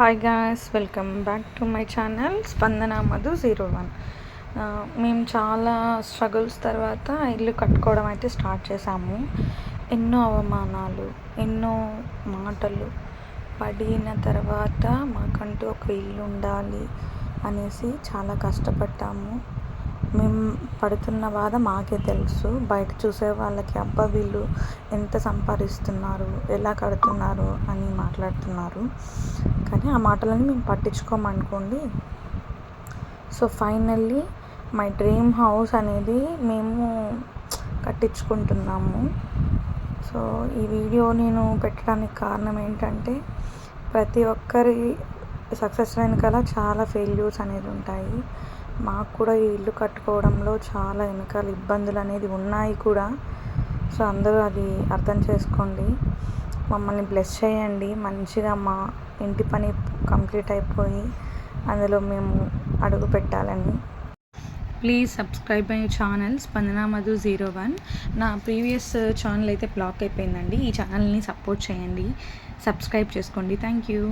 Hi guys, welcome back to my channel స్పందన మధు 01. మేము చాలా స్ట్రగుల్స్ తర్వాత ఇల్లు కట్టుకోవడం అయితే స్టార్ట్ చేసాము. ఎన్నో అవమానాలు, ఎన్నో మాటలు పడిన తర్వాత మాకంటూ ఒక ఇల్లు ఉండాలి అనేసి చాలా కష్టపడ్డాము. మేము పడుతున్న బాధ మాకే తెలుసు. బయట చూసే వాళ్ళకి అబ్బా వీళ్ళు ఎంత సంపాదిస్తున్నారు, ఎలా కడుతున్నారు అని మాట్లాడుతున్నారు. కానీ ఆ మాటలని మేము పట్టించుకోమనుకోండి. So finally my dream house అనేది మేము కట్టించుకుంటున్నాము. సో ఈ వీడియో నేను పెట్టడానికి కారణం ఏంటంటే, ప్రతి ఒక్కరి సక్సెస్ వెనకాల చాలా ఫెయిల్యూర్స్ అనేది ఉంటాయి. మాకు కూడా ఈ ఇల్లు కట్టుకోవడంలో చాలా వెనకాల ఇబ్బందులు అనేది ఉన్నాయి కూడా. సో అందరూ అది అర్థం చేసుకోండి, మమ్మల్ని బ్లెస్ చేయండి. మంచిగా మా ఇంటి పని కంప్లీట్ అయిపోయి అందులో మేము అడుగు పెట్టాలని. ప్లీజ్ సబ్స్క్రైబ్ మై ఛానల్ స్పందన మధు 01. నా ప్రీవియస్ ఛానల్ అయితే బ్లాక్ అయిపోయిందండి. ఈ ఛానల్ని సపోర్ట్ చేయండి, సబ్స్క్రైబ్ చేసుకోండి. Thank you.